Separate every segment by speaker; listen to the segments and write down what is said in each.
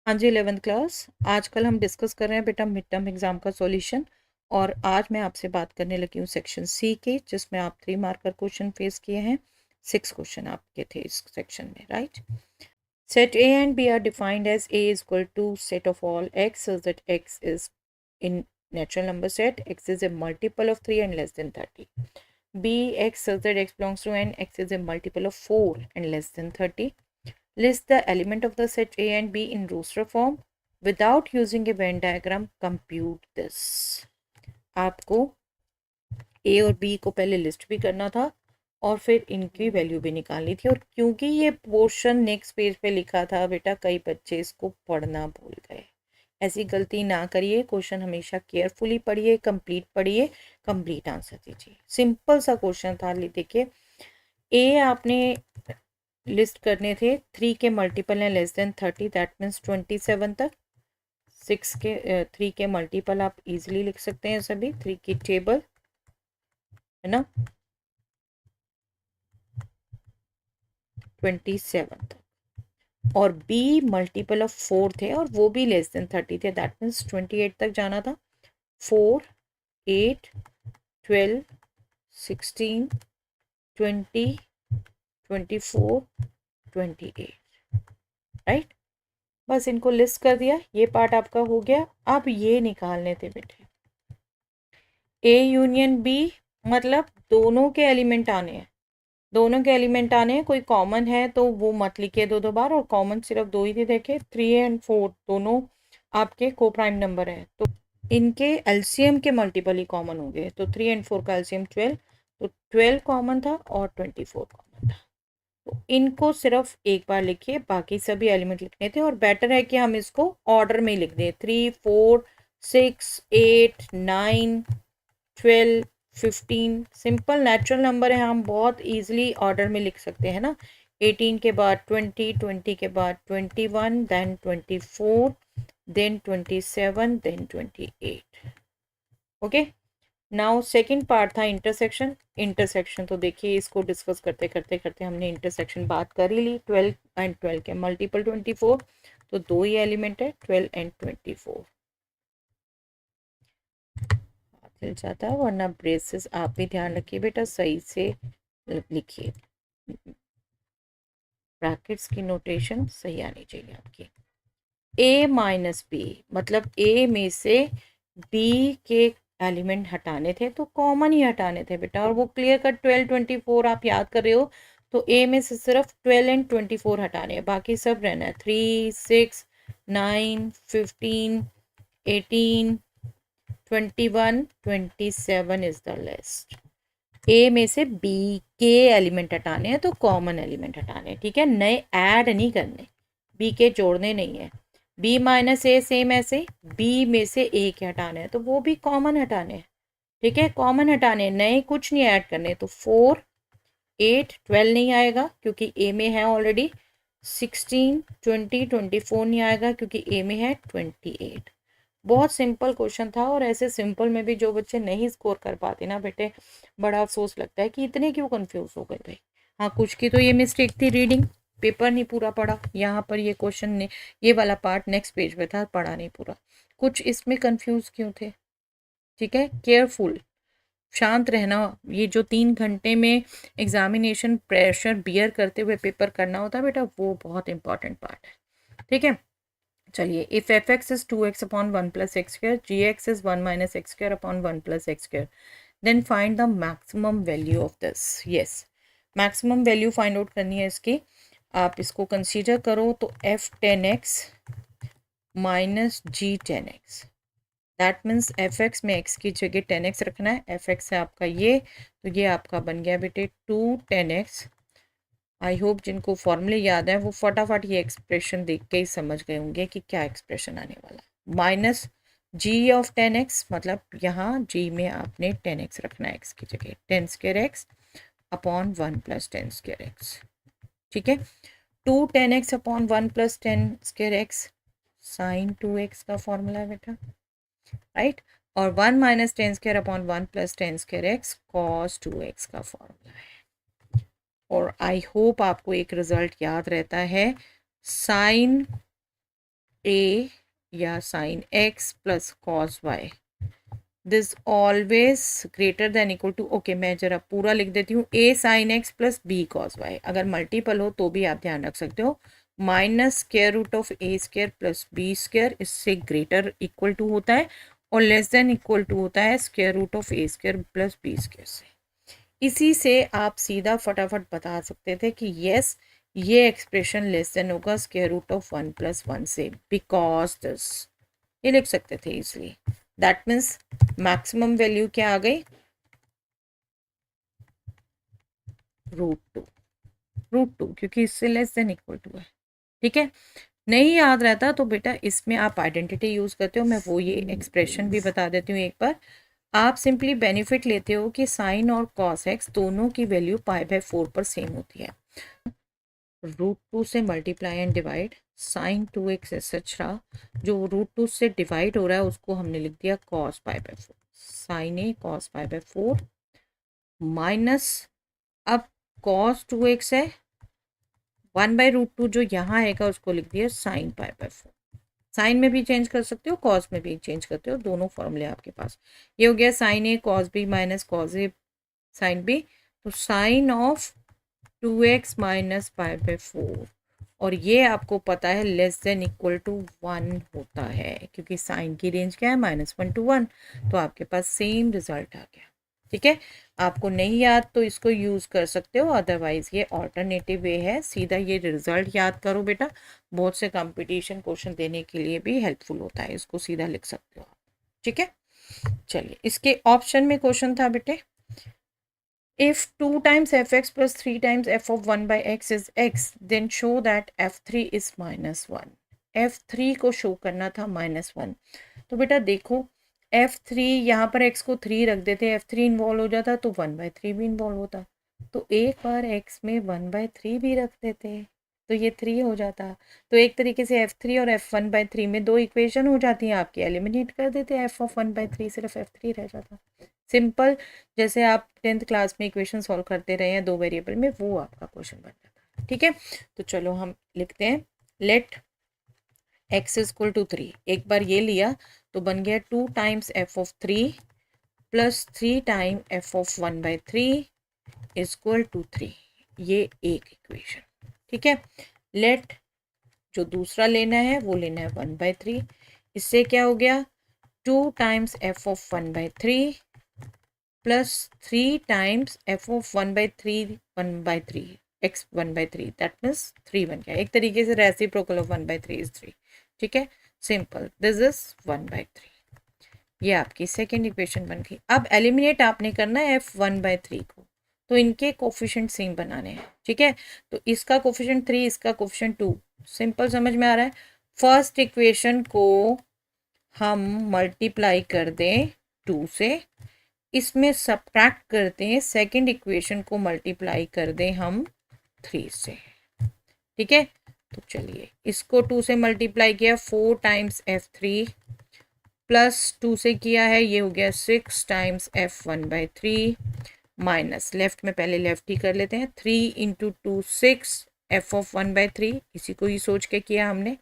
Speaker 1: हाँ जी 11th class. आजकल हम डिस्कस कर रहे हैं बेटा मिड टर्म एग्जाम का सॉल्यूशन। और आज मैं आपसे बात करने लगी हूँ सेक्शन सी के, जिसमें आप 3 मार्कर क्वेश्चन फेस किए हैं। 6 क्वेश्चन आपके थे इस सेक्शन में, right. Set A and B are defined as A is equal to set of all x such that x is in natural number set, x is a multiple of 3 and less than 30. B, x such that x belongs to n, x is a multiple of 4 and less than 30. List the element of the set A and B in roster form. Without using a Venn diagram, compute this. आपको A और B को पहले list भी करना था और फिर इनकी वैल्यू भी निकालनी थी। और क्योंकि ये पोर्शन नेक्स्ट पेज पे लिखा था बेटा, कई बच्चे इसको पढ़ना भूल गए। ऐसी गलती ना करिए, क्वेश्चन हमेशा केयरफुली पढ़िए, कंप्लीट पढ़िए, कंप्लीट आंसर दीजिए। सिंपल सा क्वेश्चन था। देखिए, ए आपने लिस्ट करने थे, 3 के मल्टीपल हैं लेस देन 30, दैट मीन्स 27 तक। 6 के 3 के मल्टीपल आप इजीली लिख सकते हैं सभी, 3 की टेबल है ना, 27 तक। और बी मल्टीपल ऑफ 4 थे और वो भी लेस देन 30 थे, दैट मीन्स 28 तक जाना था। 4, 8, 12, 16, 20, 24, 28, राइट। बस इनको लिस्ट कर दिया, ये पार्ट आपका हो गया। अब ये निकालने थे बेटे, ए यूनियन बी, मतलब दोनों के एलिमेंट आने हैं। दोनों के एलिमेंट आने हैं, कोई कॉमन है तो वो मत लिखिए दो बार, और कॉमन सिर्फ 2 ही थे। देखे 3 एंड 4 दोनों आपके को प्राइम नंबर है, तो इनके एलसीएम के मल्टीपल ही कॉमन हो गए। तो 3 एंड 4 का एलसीएम 12, तो 12 कॉमन था और 24 कॉमन था। तो इनको सिर्फ एक बार लिखिए, बाकी सभी एलिमेंट लिखने थे। और बेटर है कि हम इसको ऑर्डर में ही लिख दें, 3, 4, 6, 8, 9, 12, 15। सिंपल नेचुरल नंबर है, हम बहुत इजीली ऑर्डर में लिख सकते हैं ना। 18 के बाद 20, 20 के बाद 21, then 24, then 27, then 28। Okay, now second part था इंटरसेक्शन। इंटरसेक्शन तो देखिए, इसको डिस्कस करते करते करते हमने इंटरसेक्शन बात कर ही ली। 12 एंड 12 के मल्टीपल 24, तो 2 ही एलिमेंट है, 12 एंड 24। मिल जाता है, वरना ब्रेसेस आप भी ध्यान रखिए बेटा, सही से लिखिए। ब्रैकेट्स की नोटेशन सही आनी चाहिए आपकी। ए माइनस बी, मतलब ए में से बी के एलिमेंट हटाने थे, तो कॉमन ही हटाने थे बेटा। और वो क्लियर कट 12, 24 आप याद कर रहे हो, तो ए में से सिर्फ 12 एंड 24 हटाने हैं, बाकी सब रहना है। 3, 6, 9, 15, 18, 21, 27 इज द लिस्ट। ए में से बी के एलिमेंट हटाने हैं, तो कॉमन एलिमेंट हटाने हैं, ठीक है। नए ऐड नहीं करने, बी के जोड़ने नहीं है। बी माइनस ए सेम ऐसे, बी में से ए के हटाने हैं, तो वो भी कॉमन हटाने हैं, ठीक है। कॉमन हटाने, नए कुछ नहीं ऐड करने। तो 4, 8, 12 नहीं आएगा क्योंकि ए में है ऑलरेडी। 16, 20, 24 नहीं आएगा क्योंकि ए में है 28। बहुत सिंपल क्वेश्चन था, और ऐसे सिंपल में भी जो बच्चे नहीं स्कोर कर पाते ना बेटे, बड़ा अफसोस लगता है कि इतने क्यों कंफ्यूज हो गए भाई। हाँ, कुछ की तो ये मिस्टेक थी, रीडिंग पेपर नहीं पूरा पढ़ा। यहाँ पर ये क्वेश्चन ने, ये वाला पार्ट नेक्स्ट पेज पे था, पढ़ा नहीं पूरा। कुछ इसमें कंफ्यूज क्यों थे, ठीक है। केयरफुल, शांत रहना। ये जो 3 घंटे में एग्जामिनेशन प्रेशर बियर करते हुए पेपर करना होता है बेटा, वो बहुत इंपॉर्टेंट पार्ट है, ठीक है। चलिए, if f x is 2x upon 1 plus x square, g x is 1 minus x square upon 1 plus x square, then find the maximum value of this. Yes, maximum value find out करनी है इसकी। आप इसको consider करो तो f 10x minus g 10x, that means f x में x की जगह 10x रखना है। एफ एक्स है आपका ये, तो ये आपका बन गया बेटे 2 10x। आई होप जिनको फॉर्मूले याद है वो फटाफट ये एक्सप्रेशन देख के ही समझ गए होंगे कि क्या एक्सप्रेशन आने वाला। माइनस जी ऑफ 10x, मतलब यहाँ जी में आपने 10x रखना है x की जगह, 10 square x upon 1 plus 10 square x, ठीक है। 2 10x अपॉन 1 plus 10 square x sine 2x का फॉर्मूला है बेटा, राइट। और 1 minus 10 square upon 1 plus 10 square x cos 2x का फॉर्मूला है। और आई होप आपको एक रिजल्ट याद रहता है, साइन ए या sine X plus cos Y, this always greater than equal to, okay मैं जरा पूरा लिख देती हूँ, A sine X plus B cos Y, अगर मल्टीपल हो तो भी आप ध्यान रख सकते हो, minus square root of A square plus B square, इससे ग्रेटर इक्वल टू होता है, और लेस देन इक्वल टू होता है square root of A square plus B square से। इसी से आप सीधा फटाफट बता सकते थे कि यस ये एक्सप्रेशन लेस देन होगा स्क्वायर रूट ऑफ 1 + 1 से, बिकॉज दिस, ये लिख सकते थे इसलिए। दैट मीन्स मैक्सिमम वैल्यू क्या आ गई, √2, √2 क्योंकि इससे लेस देन इक्वल टू है। ठीक है, नहीं याद रहता तो बेटा इसमें आप आइडेंटिटी यूज करते हो, मैं वो ये एक्सप्रेशन भी बता देती हूँ एक बार। आप सिंपली बेनिफिट लेते हो कि साइन और कॉस एक्स दोनों की वैल्यू π/4 पर सेम होती है। √2 से multiply and divide, sine 2x etcetera, जो √2 से डिवाइड हो रहा है उसको हमने लिख दिया cos π/4, साइन ए cos π/4 माइनस, अब cos 2x है, 1/√2 जो यहाँ आएगा उसको लिख दिया साइन π/4, साइन में भी चेंज कर सकते हो, कॉस में भी चेंज करते हो, दोनों फॉर्मूले आपके पास। ये हो गया sign A cos B minus cos A sine B, तो साइन ऑफ 2x माइनस π/4, और ये आपको पता है लेस देन इक्वल टू 1 होता है, क्योंकि साइन की रेंज क्या है -1 to 1, तो आपके पास सेम रिजल्ट आ गया। ठीक है, आपको नहीं याद तो इसको यूज़ कर सकते हो, अदरवाइज ये ऑल्टरनेटिव वे है, सीधा ये रिजल्ट याद करो बेटा, बहुत से कंपटीशन क्वेश्चन देने के लिए भी हेल्पफुल होता है, इसको सीधा लिख सकते हो आप। ठीक है, चलिए इसके ऑप्शन में क्वेश्चन था बेटे, if 2 times fx plus 3 times f of 1 by x is x, then show that f3 is -1, f3 को शो करना था -1, तो बेटा देखो f3 यहाँ पर x को 3 रख देते, f3 इन्वॉल्व हो जाता तो 1/3 भी इन्वॉल्व होता, तो एक बार x में 1/3 भी रख देते तो ये 3 हो जाता, तो एक तरीके से f3 और f1/3 में दो इक्वेशन हो जाती हैं आपकी, एलिमिनेट कर देते, f of 1/3 सिर्फ f3 रह जाता। सिंपल, जैसे आप 10th क्लास में इक्वेशन सॉल्व करते रहे हैं दो वेरिएबल में, वो आपका क्वेश्चन बन जाता है। ठीक है, तो चलो हम लिखते हैं, लेट x इक्वल टू 3, एक बार ये लिया तो बन गया 2 times f of 3 plus 3 time f of 1/3 equal to 3, ये एक इक्वेशन। ठीक है, लेट जो दूसरा लेना है वो लेना है 1/3, इससे क्या हो गया 2 times f of 1/3 plus 3 times f of 1/3 x 1/3, that means 3 बन गया, एक तरीके से रेसिप्रोकल ऑफ 1/3 इज 3। ठीक है, सिंपल, दिस इज 1/3, ये आपकी सेकेंड इक्वेशन बन गई। अब एलिमिनेट आपने करना है f1/3 को, तो इनके कोफिशिएंट सेम बनाने हैं। ठीक है, तो इसका कोफिशिएंट 3, इसका कोफिशिएंट 2, सिंपल समझ में आ रहा है। फर्स्ट इक्वेशन को हम मल्टीप्लाई कर दें 2 से, इसमें सब्ट्रैक्ट करते हैं सेकंड इक्वेशन को मल्टीप्लाई कर दें हम 3 से। ठीक है, तो चलिए इसको 2 से मल्टीप्लाई किया 4 टाइम्स f3 प्लस 2 से किया है, ये हो गया 6 टाइम्स f1/3 माइनस, लेफ्ट में पहले लेफ्ट ही कर लेते हैं, 3 इंटू 2 6 f of 1/3, इसी को ही सोच के किया हमने,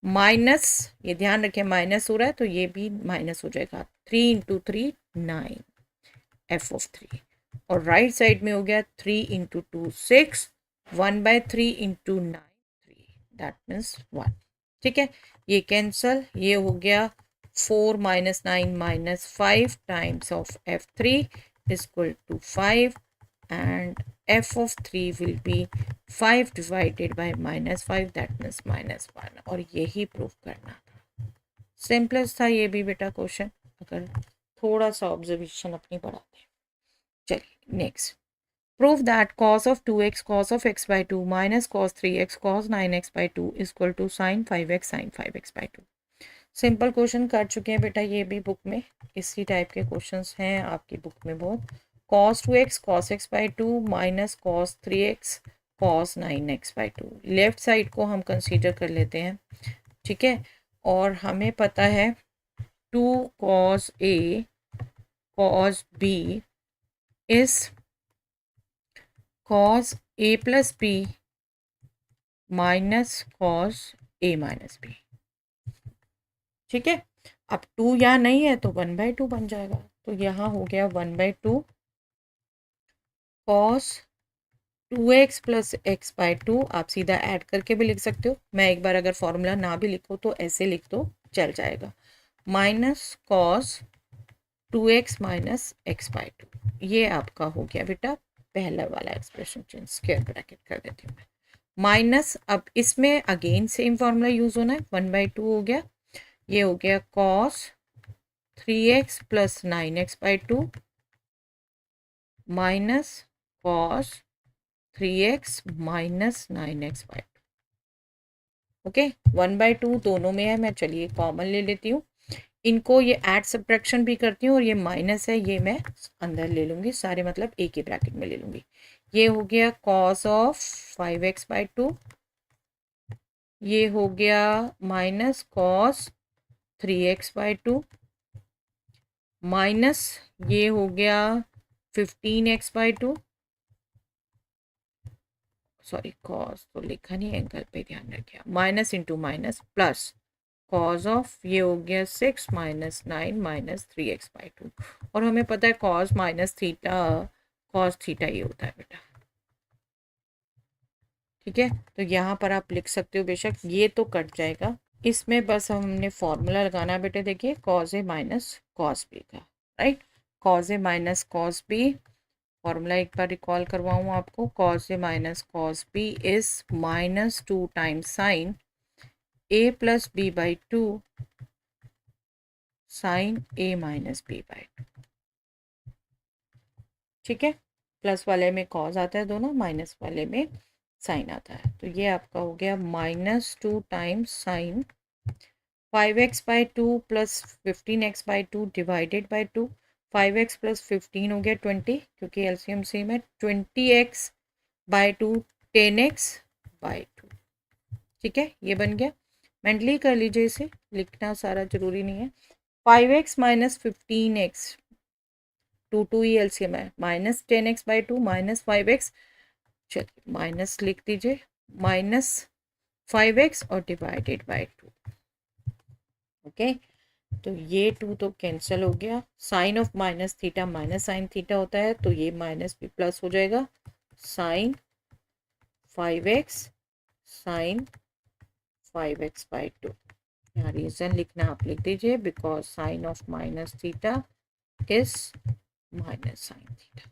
Speaker 1: माइनस, ये ध्यान रखें माइनस हो रहा है तो ये भी माइनस हो जाएगा, 3 इंटू 3 9 f of 3, और राइट साइड में हो गया 3 इंटू 2 6, 1/3 इंटू 9 3, दैट मीन्स 1। ठीक है, ये कैंसल, ये हो गया 4 - 9 - 5 times of f3 equal to 5, and f of 3 will be 5 divided by -5, that means -1, और यही प्रूफ करना था। सिंपलेस्ट था ये भी बेटा क्वेश्चन, अगर थोड़ा सा ऑब्जर्वेशन अपनी बढ़ाते हैं। चलिए next, proof that cos of 2x cos of x/2 minus cos 3x cos 9x/2 equal to sin 5x sin 5x/2। Simple question कर चुके हैं बेटा, ये भी बुक में इसी टाइप के क्वेश्चंस हैं आपकी बुक में बहुत। cos 2x cos x/2 minus cos 3x cos 9x/2, left side को हम कंसीडर कर लेते हैं। ठीक है, और हमें पता है 2 cos a cos b is cos a plus b minus cos a minus b। ठीक है, अब 2 यहाँ नहीं है तो 1/2 बन जाएगा। तो यहाँ हो गया 1/2 कॉस 2x प्लस x/2। आप सीधा ऐड करके भी लिख सकते हो, मैं एक बार अगर फॉर्मूला ना भी लिखो तो ऐसे लिख दो चल जाएगा, minus cos 2x minus x/2। ये आपका हो गया बेटा पहला वाला एक्सप्रेशन। चेंज स्क्वायर ब्रैकेट कर देती हूँ मैं, माइनस अब इसमें अगेन सेम फॉर्मूला यूज होना है, 1/2 हो गया, ये हो गया cos 3x plus 9x/2 minus cos 3x minus 9x/2। Okay, 1/2 दोनों में है, मैं चलिए कॉमन ले लेती हूँ, इनको ये ऐड सब्ट्रैक्शन भी करती हूँ और ये माइनस है ये मैं अंदर ले लूँगी सारे, मतलब एक ही ब्रैकेट में ले लूँगी। ये हो गया कॉस ऑफ 5x/2, ये हो गया माइनस कॉस 3x/2 माइनस ये हो गया 15x/2, सॉरी कॉस तो लिखा नहीं, एंगल पे ध्यान रखिए, minus into minus plus cos of ये हो गया 6 माइनस 9 माइनस 3x/2। और हमें पता है cos minus theta cos theta ये होता है बेटा। ठीक है, तो यहाँ पर आप लिख सकते हो बेशक, ये तो कट जाएगा, इसमें बस हमने फॉर्मूला लगाना बेटे, देखिए cos A minus cos B का, right, cos A minus cos B, formula एक बार रिकॉल करवाऊँ आपको, cos A minus cos B is -2 times sine A plus b/2 sine A minus b/2। ठीक है, प्लस वाले में कॉस आता है दोनों, माइनस वाले में साइन आता है, तो ये आपका हो गया -2 times sign 5x/2 plus 15x/2 divided by 2, 5x plus 15 हो गया 20, क्योंकि एलसीएम सेम है, 20x/2 10x/2। ठीक है, ये बन गया, मेंटली कर लीजिए इसे, लिखना सारा जरूरी नहीं है। 5x माइनस 15x, 2 ही एलसीएम है, माइनस 10x/2 माइनस 5x, चलिए माइनस लिख दीजिए, माइनस 5x और डिवाइडेड बाई 2। ओके, तो ये 2 तो कैंसिल हो गया, sine of minus theta minus sine theta होता है, तो ये माइनस भी प्लस हो जाएगा, साइन 5x साइन 5x/2। यहाँ रीजन लिखना आप लिख दीजिए, because sign of minus theta is minus sine theta.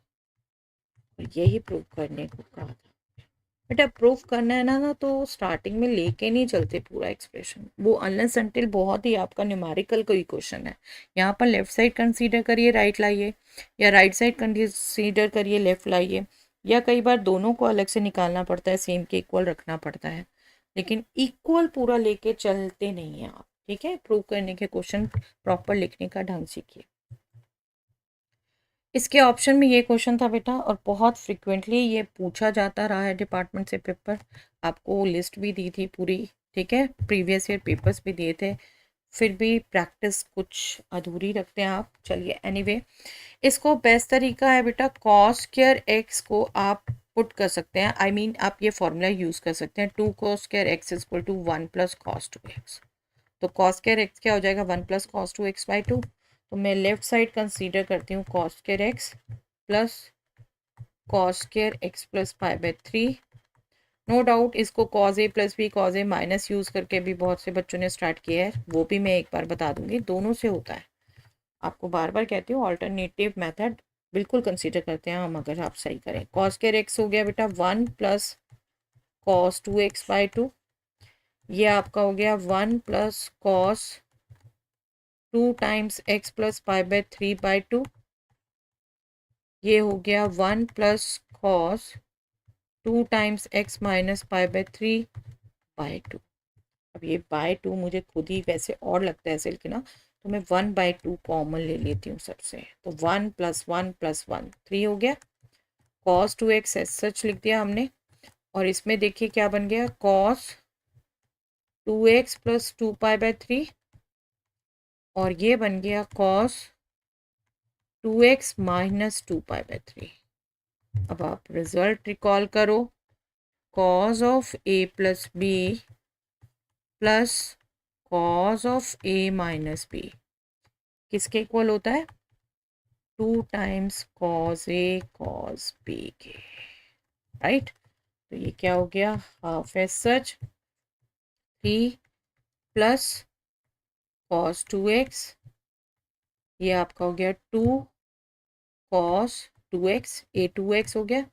Speaker 1: यही प्रूव करने को कहा था बेटा, प्रूफ करना है ना तो स्टार्टिंग में लेके नहीं चलते पूरा एक्सप्रेशन, वो अनलेस अनटिल बहुत ही आपका न्यूमेरिकल कोई क्वेश्चन है, यहाँ पर लेफ्ट साइड कंसीडर करिए राइट लाइए, या राइट साइड कंसीडर करिए लेफ्ट लाइए, या कई बार दोनों को अलग से निकालना पड़ता है, सेम के इक्वल रखना पड़ता है, लेकिन इक्वल पूरा लेके चलते नहीं हैं आप। ठीक है, प्रूव करने के क्वेश्चन प्रॉपर लिखने का ढंग सीखिए। इसके ऑप्शन में ये क्वेश्चन था बेटा, और बहुत फ्रिक्वेंटली ये पूछा जाता रहा है डिपार्टमेंट से पेपर, आपको लिस्ट भी दी थी पूरी, ठीक है, प्रीवियस ईयर पेपर्स भी दिए थे, फिर भी प्रैक्टिस कुछ अधूरी रखते हैं आप। चलिए एनीवे, इसको बेस्ट तरीका है बेटा, कॉस स्क्वायर एक्स को आप पुट कर सकते हैं, आई मीन आप ये फॉर्मूला यूज़ कर सकते हैं, 2 cos square x is equal to 1 plus cos 2x। तो कॉस स्क्वायर एक्स क्या हो जाएगा, 1 प्लस कॉस 2x/2। तो मैं लेफ्ट साइड कंसीडर करती हूँ cos square x plus cos square x plus 5/3। No doubt इसको cos A plus B cos A minus use करके भी बहुत से बच्चों ने स्टार्ट किया है, वो भी मैं एक बार बता दूंगी, दोनों से होता है, आपको बार बार कहती हूँ ऑल्टरनेटिव मेथड बिल्कुल कंसीडर करते हैं हम, अगर आप सही करें। कॉस स्क्वायर एक्स हो गया बेटा 1 प्लस कॉस 2x/2, ये आपका हो गया 1 plus cos 2 times x plus 5/3/2, ये हो गया 1 plus cos 2 times x minus 5/3/2। अब ये बाय 2 मुझे खुद ही वैसे और लगता है ऐसे लिखना, तो मैं 1/2 कॉमन ले लेती हूँ सबसे, तो 1 प्लस 1 प्लस 1 3 हो गया, कॉस 2x सच लिख दिया हमने, और इसमें देखिए क्या बन गया, कॉस 2x प्लस 2π/3, और ये बन गया कॉस 2x माइनस 2π/3। अब आप रिजल्ट रिकॉल करो, cos of a plus B plus cos of A minus B किसके इक्वल होता है? 2 times cos A cos B के, राइट। तो ये क्या हो गया? Half as such 3 plus cos 2x, ये आपका हो गया 2 कॉस 2x, ए 2x हो गया,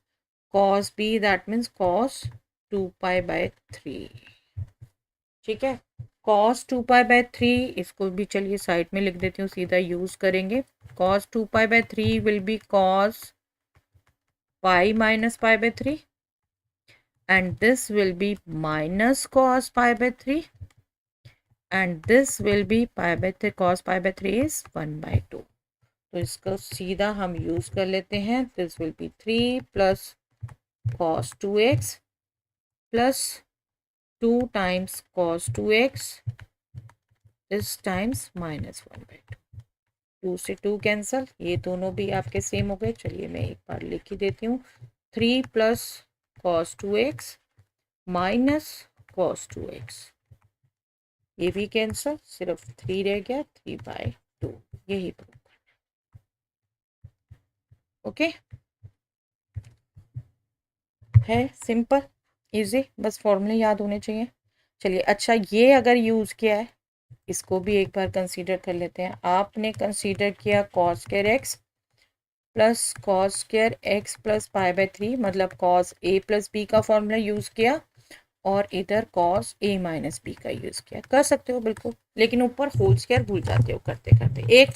Speaker 1: cos B that means cos 2π/3, ठीक है। कॉस 2π/3 इसको भी चलिए साइड में लिख देती हूँ, सीधा यूज करेंगे। Cos 2π/3 will be cos pi minus π/3 and this will be minus cos π/3 and this will be π/3, cos π/3 is 1/2। तो इसको सीधा हम यूज कर लेते हैं। This will be 3 plus cos 2x plus 2 times cos 2x this times minus 1/2। 2 से 2 cancel, ये दोनों भी आपके सेम हो गए। चलिए मैं एक बार लिख ही देती हूँ। 3 plus cos 2x minus cos 2x, ये भी कैंसल, सिर्फ 3 रह गया, 3/2, यही प्रूव करना। ओके, है सिंपल इजी, बस फॉर्मूले याद होने चाहिए। चलिए अच्छा, ये अगर यूज़ किया है इसको भी एक बार कंसीडर कर लेते हैं। आपने कंसीडर किया cos square x plus cos square x plus π/3, मतलब कॉस ए प्लस बी का फॉर्मूला यूज़ किया और इधर कॉस ए माइनस बी का यूज़ किया। कर सकते हो बिल्कुल, लेकिन ऊपर होल स्क्वायर भूल जाते हो करते करते। एक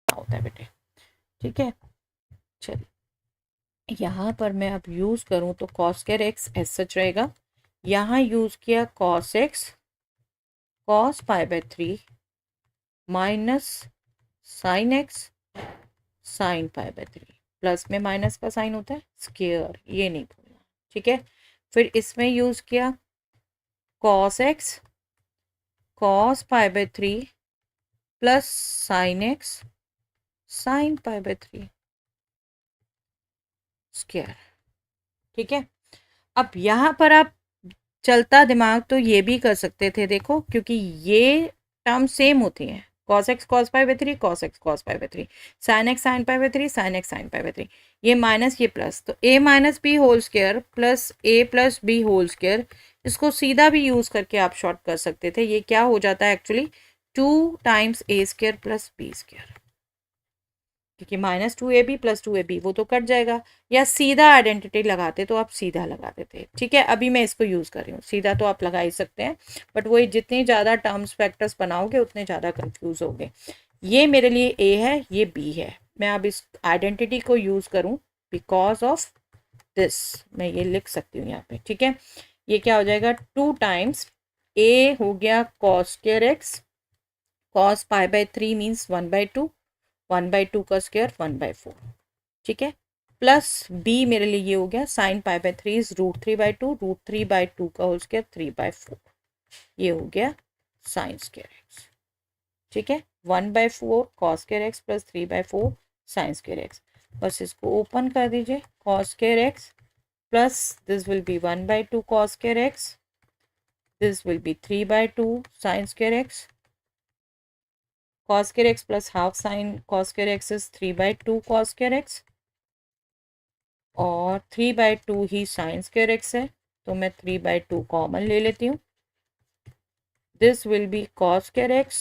Speaker 1: होता है बेटे, ठीक है। चलिए यहाँ पर मैं अब यूज़ करूँ तो cos square X as such रहेगा, यहाँ यूज़ किया cos X cos π/3 minus sine X sine π/3, plus में माइनस का साइन होता है स्क्वायर, ये नहीं भूलना, ठीक है। फिर इसमें यूज़ किया cos X cos π/3 plus sine X sine π/3 square, ठीक है। अब यहाँ पर आप चलता दिमाग तो ये भी कर सकते थे, देखो क्योंकि ये टर्म सेम होती हैं, cos x cos π/3 cos x cos π/3, sin x sin π/3 sin x sin π/3, ये माइनस ये प्लस, तो a minus B whole square plus a plus B whole square, इसको सीधा भी यूज करके आप शॉर्ट कर सकते थे। ये क्या हो जाता है actually 2 times a square plus B square, क्योंकि -2ab प्लस 2ab वो तो कट जाएगा, या सीधा आइडेंटिटी लगाते तो आप सीधा लगा देते, ठीक है। अभी मैं इसको यूज़ कर रही हूँ, सीधा तो आप लगा ही सकते हैं, बट वही जितनी ज़्यादा टर्म्स फैक्टर्स बनाओगे उतने ज़्यादा कंफ्यूज होगे। ये मेरे लिए a है, ये b है, मैं अब इस आइडेंटिटी को यूज़ करूँ बिकॉज ऑफ दिस, मैं ये लिख सकती हूँ यहाँ पे, ठीक है। ये क्या हो जाएगा 2 टाइम्स a हो गया cos square X cos π/3 means 1/2, 1/2 का स्क्वायर 1/4, ठीक है, प्लस b मेरे लिए ये हो गया साइन π/3 इज √3/2, √3/2 का होल स्क्वायर 3/4, ये हो गया साइन स्क्वायर एक्स, ठीक है। 1/4 cos square x plus 3/4 sine square x, बस इसको ओपन कर दीजिए, cos square x plus this will be 1/2 cos square x, this will be 3/2 sine square x, cos square x plus half sin cos square x is 3/2 cos square x, और 3/2 ही sin square x है, तो मैं 3/2 common ले लेती हूँ। This will be cos square x,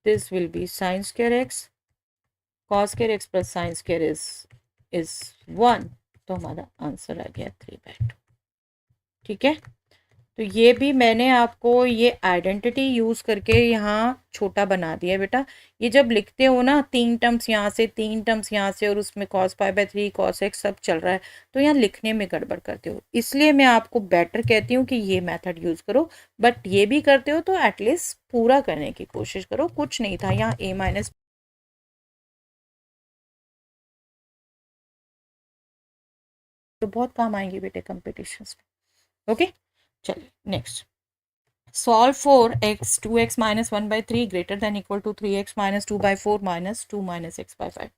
Speaker 1: this will be sin square x, cos square x plus sin square is 1, तो हमारा answer आ गया 3/2, ठीक है। तो ये भी मैंने आपको ये आइडेंटिटी यूज़ करके यहाँ छोटा बना दिया बेटा। ये जब लिखते हो ना 3 टर्म्स यहाँ से 3 टर्म्स यहाँ से और उसमें cos π/3 cos x सब चल रहा है, तो यहाँ लिखने में गड़बड़ करते हो, इसलिए मैं आपको बेटर कहती हूँ कि ये मेथड यूज़ करो। बट ये भी करते हो तो एटलीस्ट पूरा करने की कोशिश करो, कुछ नहीं था यहाँ a माइनस, तो बहुत काम आएंगे बेटे कॉम्पिटिशन में। ओके चलिए next, solve for x 2x minus 1/3 greater than equal to 3x minus 2/4 minus 2 minus x by 5।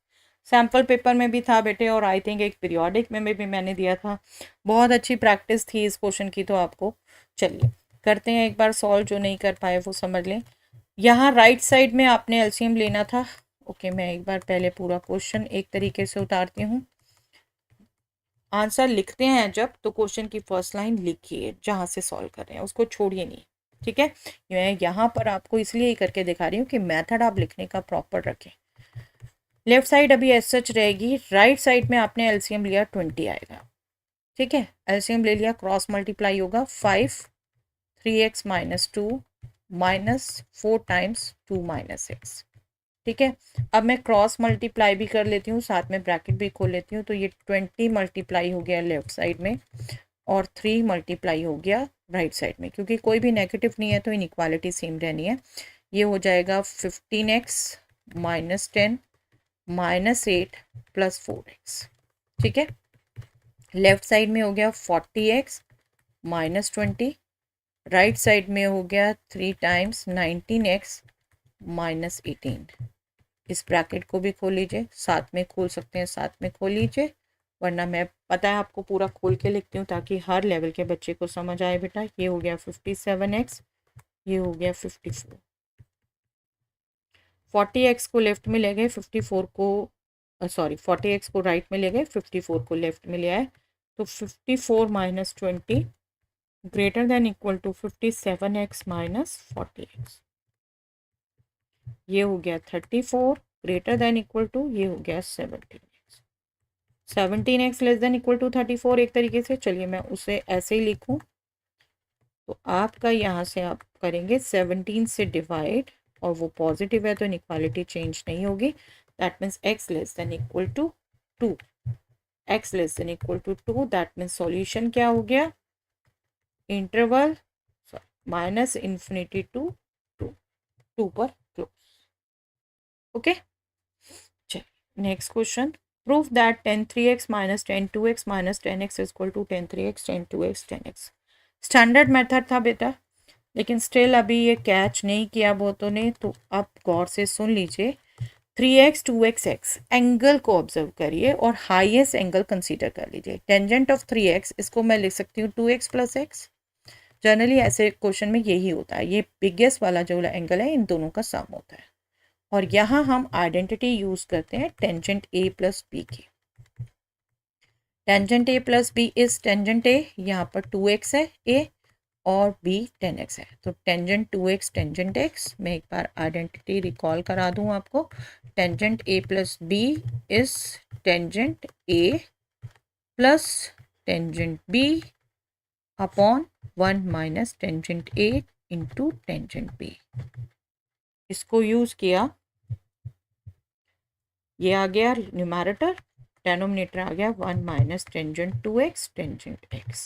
Speaker 1: Sample paper में भी था बेटे, और आई थिंक एक पीरियोडिक में भी मैंने दिया था। बहुत अच्छी प्रैक्टिस थी इस क्वेश्चन की तो आपको। चलिए करते हैं एक बार सॉल्व, जो नहीं कर पाए वो समझ लें। यहाँ राइट साइड में आपने एलसीएम लेना था। ओके, मैं एक बार पहले पूरा क्वेश्चन एक तरीके से उतारती हूँ। आंसर लिखते हैं जब, तो क्वेश्चन की फर्स्ट लाइन लिखिए जहाँ से सॉल्व कर रहे हैं, उसको छोड़िए नहीं, ठीक है। मैं यहाँ पर आपको इसलिए ही करके दिखा रही हूँ कि मेथड आप लिखने का प्रॉपर रखें। लेफ्ट साइड अभी एज सच रहेगी, राइट साइड में आपने एलसीएम लिया 20 आएगा, ठीक है। एलसीएम ले लिया, क्रॉस मल्टीप्लाई होगा 5 3x minus 2 minus 4 times 2 minus x, ठीक है। अब मैं क्रॉस मल्टीप्लाई भी कर लेती हूँ, साथ में ब्रैकेट भी खोल लेती हूँ, तो ये 20 मल्टीप्लाई हो गया लेफ्ट साइड में और 3 मल्टीप्लाई हो गया राइट साइड में। क्योंकि कोई भी नेगेटिव नहीं है तो इनइक्वालिटी सेम रहनी है। ये हो जाएगा 15x minus 10 minus 8 plus 4x, ठीक है। लेफ्ट साइड में हो गया 40x माइनस 20, राइट साइड में हो गया 3 टाइम्स 19x माइनस 18। इस ब्रैकेट को भी खोल लीजिए, साथ में खोल सकते हैं, साथ में खोल लीजिए, वरना मैं पता है आपको पूरा खोल के लिखती हूँ ताकि हर लेवल के बच्चे को समझ आए बेटा। ये हो गया 57x, ये हो गया 54। 40x को लेफ्ट में ले गए, 54 को सॉरी 40x को राइट में ले गए, 54 को लेफ्ट में ले आए, तो 54 minus 20 greater than equal to 57x minus 40x। ये हो गया 34 ग्रेटर देन इक्वल टू, ये हो गया 17x। 17x less than equal to 34 एक तरीके से। चलिए मैं उसे ऐसे ही लिखूं, तो आपका यहाँ से आप करेंगे 17 से डिवाइड, और वो पॉजिटिव है तो इनइक्वालिटी चेंज नहीं होगी। That means x less than equal to 2, x less than equal to 2, that means solution क्या हो गया, इंटरवल माइनस इन्फिनिटी टू 2, 2 पर क्लोज। ओके, चलिए next question. Proof that 10 3x minus 10 2x minus 10x is equal to 10 3x 10 2x 10x। Standard method था बेटा, लेकिन still अभी ये कैच नहीं किया बहुतों ने, तो आप गौर से सुन लीजिए। 3x 2x x एंगल को ऑब्जर्व करिए और हाईएस्ट एंगल कंसीडर कर लीजिए। टेंजेंट ऑफ 3x, इसको मैं लिख सकती हूँ 2x प्लस एक्स। जनरली ऐसे क्वेश्चन में यही होता है, ये बिगेस्ट वाला जो एंगल है इन दोनों का सम होता है। और यहाँ हम आइडेंटिटी यूज करते हैं टेंजेंट ए प्लस बी की। Tangent A plus B is tangent A, यहाँ पर 2x है ए और b 10x है, तो टेंजेंट 2x टेंजेंट x। मैं एक बार आइडेंटिटी रिकॉल करा दूँ आपको। Tangent a plus B is tangent a plus tangent b upon 1 minus tangent a into tangent b। इसको यूज किया, ये आ गया न्यूमैरेटर, डेनोमिनेटर आ गया 1 minus tangent 2x tangent x।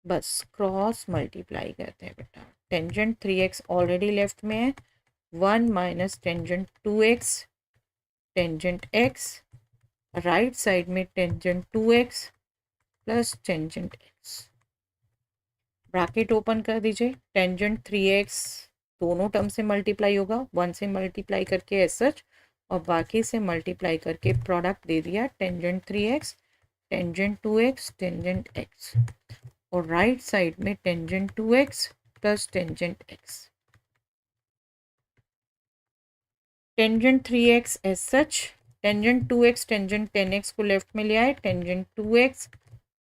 Speaker 1: बस क्रॉस मल्टीप्लाई करते हैं बेटा। टेंजेंट 3x ऑलरेडी लेफ्ट में है, 1 minus tangent 2x tangent x, right side में tangent 2x plus tangent x। Bracket open कर दीजिए, टेंजेंट 3x दोनों टर्म से मल्टीप्लाई होगा, 1 से मल्टीप्लाई करके एज सच और बाकी से मल्टीप्लाई करके प्रोडक्ट दे दिया, tangent 3x tangent 2x tangent x, और राइट साइड में tangent 2x plus tangent x। Tangent 3x as such, tangent 2x tangent 10x को लेफ्ट में ले आए, tangent 2x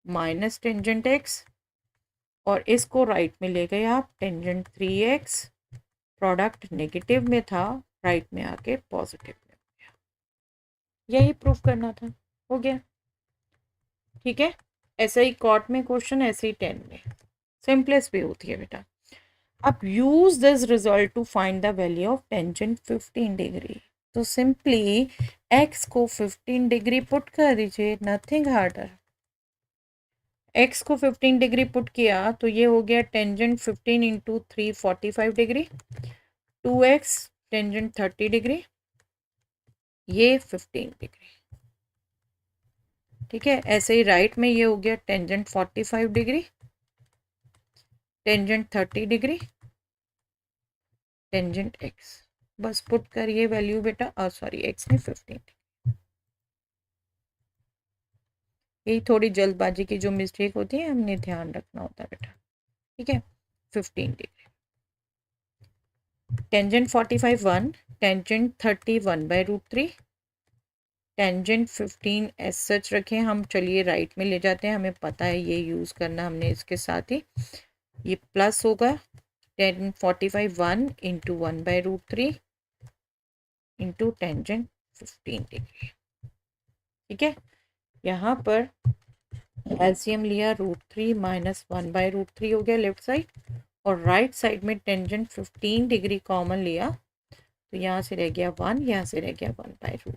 Speaker 1: minus tangent x, और इसको राइट में ले गए आप, टेंजेंट 3x प्रोडक्ट नेगेटिव में था, राइट में आके पॉजिटिव में हो गया। यही प्रूफ करना था, हो गया, ठीक है। ऐसे ही कॉट में क्वेश्चन, ऐसे ही 10 में सिंपलेस्ट भी होती है बेटा। अब use this result to find the value of tangent 15 degree. तो सिंपली x को 15 डिग्री पुट कर दीजिए, नथिंग हार्डर। x को 15 डिग्री पुट किया तो ये हो गया tangent 15 into 3 45 degree, 2x tangent 30 degree, ये 15 डिग्री, ठीक है। ऐसे ही राइट में ये हो गया tangent 45 degree tangent 30 degree tangent x। बस पुट करिए वैल्यू बेटा, सॉरी x में 15। यही थोड़ी जल्दबाजी की जो मिस्टेक होती है हमने ध्यान रखना होता है बेटा। ठीक है, 15 degree. Tangent 45 1, tangent 30 1/√3, tangent 15 as such रखें हम। चलिए राइट में ले जाते हैं, हमें पता है ये यूज़ करना हमने इसके साथ ही। ये प्लस होगा ten 45 1 into 1/√3 into tangent 15 degree. ठीक है, यहाँ पर एलसीएम लिया √3 माइनस 1/√3 हो गया लेफ्ट साइड, और राइट साइड में टेंजेंट 15 डिग्री कॉमन लिया तो यहाँ से रह गया 1, यहाँ से रह गया 1/√3।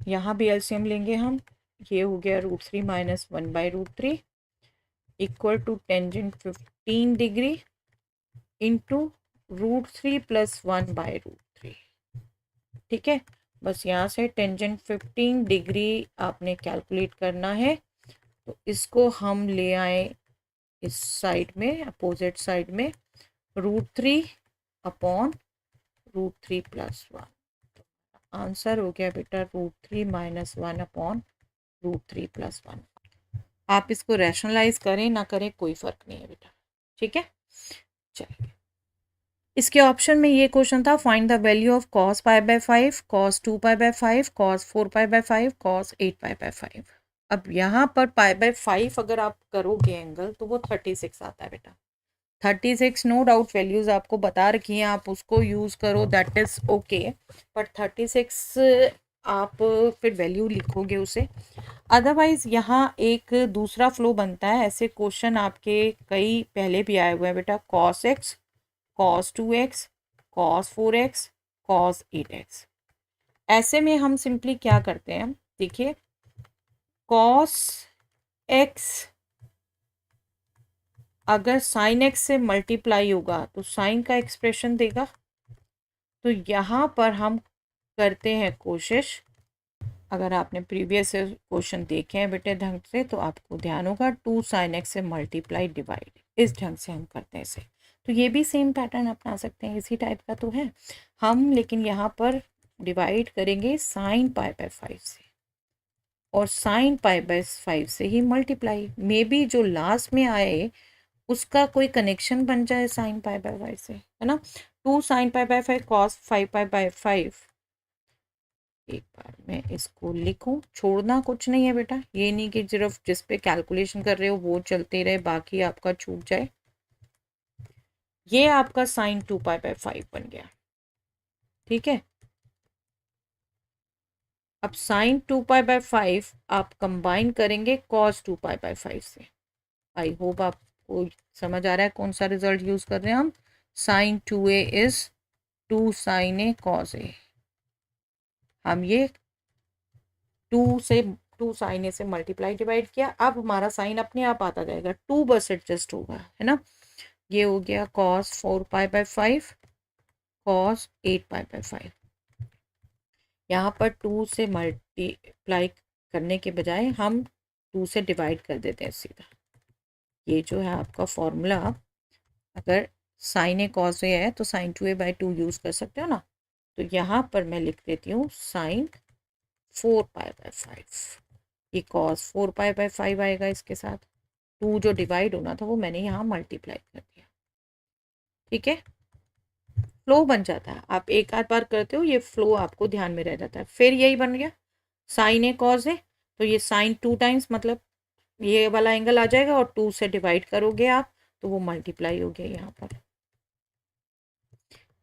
Speaker 1: यहाँ भी एलसीएम लेंगे हम, ये हो गया √3 minus 1/√3 equal to tangent 15 degree into √3 plus 1/√3। ठीक है, बस यहाँ से टेंजेंट 15 डिग्री आपने कैलकुलेट करना है, तो इसको हम ले आए इस साइड में, अपोजिट साइड में, √3 अपॉन √3 प्लस 1। आंसर हो गया बेटा √3 माइनस 1 अपॉन √3 प्लस 1। आप इसको रैशनलाइज करें ना करें कोई फ़र्क नहीं है बेटा। ठीक है, चलिए इसके ऑप्शन में ये क्वेश्चन था, find the value of cos π/5, cos 2π/5, cos 4π/5, cos 8π/5। अब यहाँ पर π/5 अगर आप करोगे एंगल तो वो 36 आता है बेटा। 36 नो डाउट वैल्यूज़ आपको बता रखी हैं, आप उसको यूज़ करो, दैट इज़ ओके, बट 36 आप फिर वैल्यू लिखोगे उसे। अदरवाइज़ यहाँ एक दूसरा फ्लो बनता है, ऐसे क्वेश्चन आपके कई पहले भी आए हुए हैं बेटा, cos x, cos 2x, cos 4x, cos 8x। ऐसे में हम सिंपली क्या करते हैं, देखिए cos x अगर sin x से मल्टीप्लाई होगा तो sin का एक्सप्रेशन देगा। तो यहाँ पर हम करते हैं कोशिश, अगर आपने प्रीवियस क्वेश्चन देखे हैं बेटे ढंग से तो आपको ध्यान होगा 2 sin x से मल्टीप्लाई डिवाइड, इस ढंग से हम करते हैं इसे। तो ये भी सेम पैटर्न अपना सकते हैं, इसी टाइप का तो है हम, लेकिन यहाँ पर डिवाइड करेंगे sin π/5 से, और sin π/5 से ही मल्टीप्लाई। मे बी जो लास्ट में आए उसका कोई कनेक्शन बन जाए sin π/5 से, है ना। 2 sin π/5 cos 5π/5। एक बार मैं इसको लिखूं, छोड़ना कुछ नहीं है बेटा, ये नहीं कि सिर्फ जिस पे कैलकुलेशन कर रहे हो वो चलते रहे बाकी आपका छूट जाए। ये आपका sin 2π/5 बन गया। ठीक है, अब sin 2π/5 आप कंबाइन करेंगे cos 2π/5 से। आई होप आपको समझ आ रहा है कौन सा रिजल्ट यूज कर रहे हैं हम। sin 2a is 2 sin a cos a। हम ये 2 sin a से मल्टीप्लाई डिवाइड किया, अब हमारा साइन अपने आप आता जाएगा, 2 बस एडजस्ट होगा, है ना। ये हो गया cos 4π/5 cos 8π/5। यहाँ पर 2 से मल्टीप्लाई करने के बजाय हम 2 से डिवाइड कर देते हैं सीधा। ये जो है आपका फॉर्मूला, अगर साइन ए कॉस ए है तो sin 2a/2 यूज़ कर सकते हो ना। तो यहाँ पर मैं लिख देती हूँ sin 4π/5, ये cos 4π/5 आएगा, इसके साथ 2 जो डिवाइड होना था वो मैंने यहाँ मल्टीप्लाई कर दिया। ठीक है, फ्लो बन जाता है, आप एक आध बार करते हो ये फ्लो आपको ध्यान में रह जाता है। फिर यही बन गया साइन ए कॉस ए, तो ये साइन 2 टाइम्स मतलब ये वाला एंगल आ जाएगा, और 2 से डिवाइड करोगे आप तो वो मल्टीप्लाई हो गया यहाँ पर।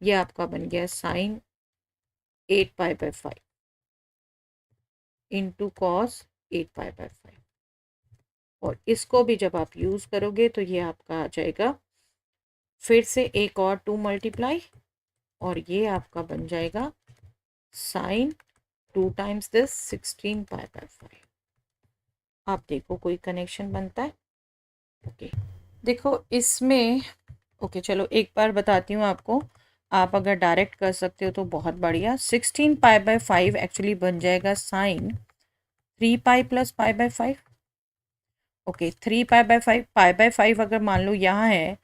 Speaker 1: ये आपका बन गया साइन 8π/5 इंटू कॉस 8π/5, और इसको भी जब आप यूज़ करोगे तो ये आपका आ जाएगा फिर से एक और 2 मल्टीप्लाई, और ये आपका बन जाएगा साइन 2 टाइम्स दिस 16π/5। आप देखो कोई कनेक्शन बनता है। ओके, देखो इसमें, ओके चलो एक बार बताती हूँ आपको, आप अगर डायरेक्ट कर सकते हो तो बहुत बढ़िया। 16π/5 एक्चुअली बन जाएगा साइन 3π + π/5। ओके, 3π/5, π/5 अगर मान लो यहाँ है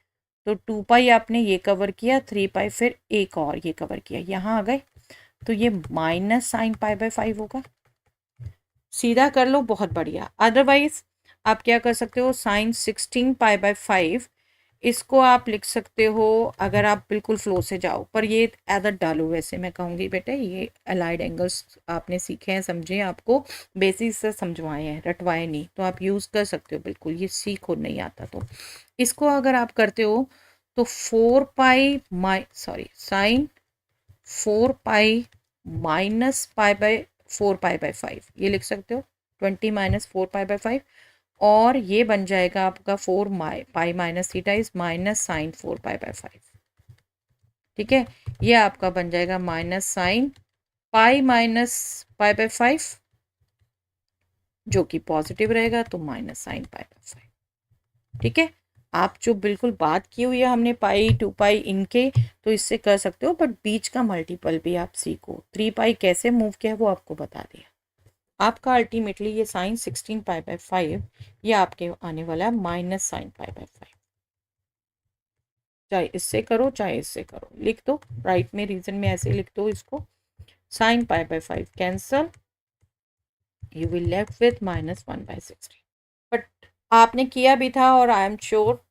Speaker 1: तो 2π आपने ये कवर किया, 3π फिर एक और ये कवर किया, यहाँ आ गए तो ये माइनस साइन π/5 होगा। सीधा कर लो, बहुत बढ़िया। अदरवाइज आप क्या कर सकते हो, साइन 16π/5 इसको आप लिख सकते हो, अगर आप बिल्कुल फ्लो से जाओ, पर ये आदत डालो। वैसे मैं कहूँगी बेटे ये अलाइड एंगल्स आपने सीखे हैं, समझे, आपको बेसिस से समझवाए हैं, रटवाए नहीं, तो आप यूज़ कर सकते हो बिल्कुल, ये सीखो नहीं आता तो। इसको अगर आप करते हो तो 4π साइन 4π -π/4π/5 ये लिख सकते हो, 20 - 4π/5, और ये बन जाएगा आपका 4π - इज -sin 4π/5। ठीक है, ये आपका बन जाएगा -sin π - π/5, जो कि पॉजिटिव रहेगा, तो -sin π/5। ठीक है, आप जो बिल्कुल बात की हुई है हमने पाई 2π इनके, तो इससे कर सकते हो, बट बीच का मल्टीपल भी आप सीखो। 3π कैसे मूव किया है वो आपको बता दिया। आपका अल्टीमेटली ये साइन 16π/5 ये आपके आने वाला है -sin π/5। चाहे इससे करो चाहे इससे करो, लिख दो राइट में, रीजन में ऐसे लिख दो इसको, sin π/5 cancel, you will left with -1/16। But आपने किया भी था, और आई एम श्योर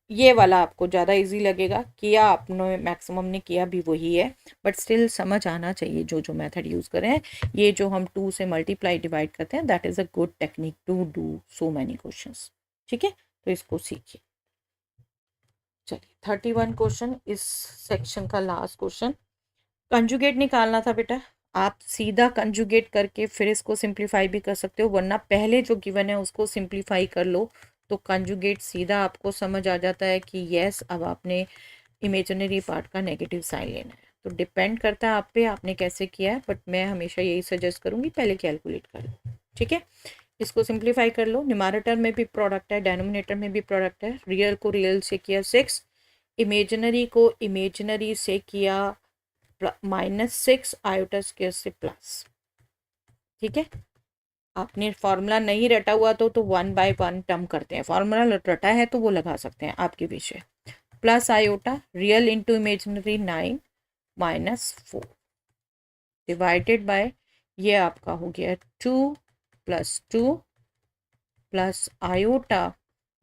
Speaker 1: ये वाला आपको ज़्यादा इजी लगेगा, किया आपने, मैक्सिमम ने किया भी वही है, बट स्टिल समझ आना चाहिए जो जो मेथड यूज़ करें हैं। ये जो हम 2 से मल्टीप्लाई डिवाइड करते हैं, that is a good technique to do so many questions. ठीक है, तो इसको सीखिए। चलिए 31 क्वेश्चन, इस सेक्शन का लास्ट क्वेश्चन। कंजुगेट निकालना था बेटा, आप सीधा कंजुगेट करके फिर इसको सिंप्लीफाई भी कर सकते हो, वरना पहले जो गिवन है उसको सिंप्लीफाई कर लो, तो कंजुगेट सीधा आपको समझ आ जाता है कि यस अब आपने इमेजिनरी पार्ट का नेगेटिव साइन लेना है। तो डिपेंड करता है आप पे, आपने कैसे किया है, बट मैं हमेशा यही सजेस्ट करूँगी पहले कैलकुलेट कर लो। ठीक है, इसको सिंप्लीफाई कर लो। न्यूमरेटर में भी प्रोडक्ट है, डेनोमिनेटर में भी प्रोडक्ट है। रियल को रियल से किया 6, इमेजिनरी को इमेजिनरी से किया -6, आयोटा स्क्वायर से प्लस। ठीक है, आपने फार्मूला नहीं रटा हुआ तो 1/1 टर्म करते हैं, फार्मूला रटा है तो वो लगा सकते हैं, आपके विषय। Plus iota, real into imaginary 9 -4 divided by, ये आपका हो गया 2 + 2 plus iota,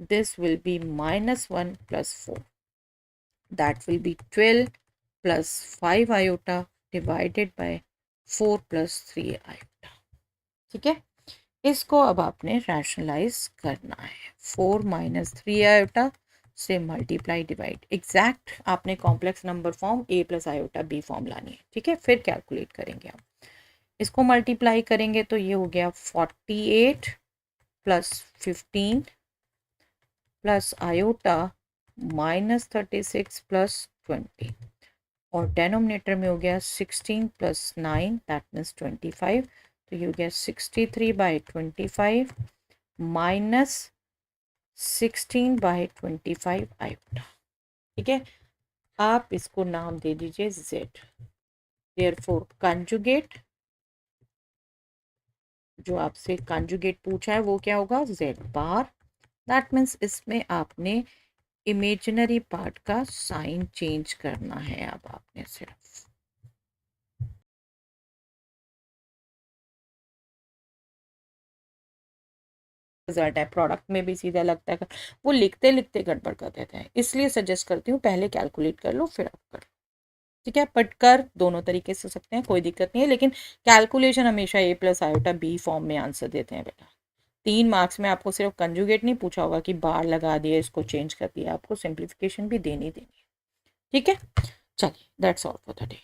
Speaker 1: this will be -1 + 4, that will be 12 + 5 iota divided by 4 + 3 iota. ठीक है, इसको अब आपने रैशनलाइज करना है, 4 - 3 आयोटा से मल्टीप्लाई डिवाइड, एग्जैक्ट आपने complex number form a + iota b form लानी है। ठीक है, फिर कैलकुलेट करेंगे हम, इसको मल्टीप्लाई करेंगे तो ये हो गया 48 + 15 प्लस आयोटा -36 + 20, और डेनोमिनेटर में हो गया 16 + 9 दैट मीन्स 25, तो ये हो गया 63/25 -16/25 आयोटा। ठीक है, आप इसको नाम दे दीजिए z। देयरफॉर कंजुगेट, जो आपसे कंजुगेट पूछा है वो क्या होगा, z बार। दैट मीन्स इसमें आपने इमेजिनरी पार्ट का साइन चेंज करना है, अब आपने सिर्फ रिजल्ट है, प्रोडक्ट में भी सीधा लगता है, वो लिखते लिखते गड़बड़ कर देते हैं, इसलिए सजेस्ट करती हूँ पहले कैलकुलेट कर लो फिर आप कर लो। ठीक है, पट कर दोनों तरीके से सकते हैं, कोई दिक्कत नहीं है, लेकिन कैलकुलेशन हमेशा a + आयोटा b फॉर्म में आंसर देते हैं बेटा। 3 मार्क्स में आपको सिर्फ कंजुगेट नहीं पूछा होगा कि बार लगा दिया इसको चेंज कर दिया, आपको सिंप्लीफिकेशन भी देनी है। ठीक है, चलिए that's all for the day.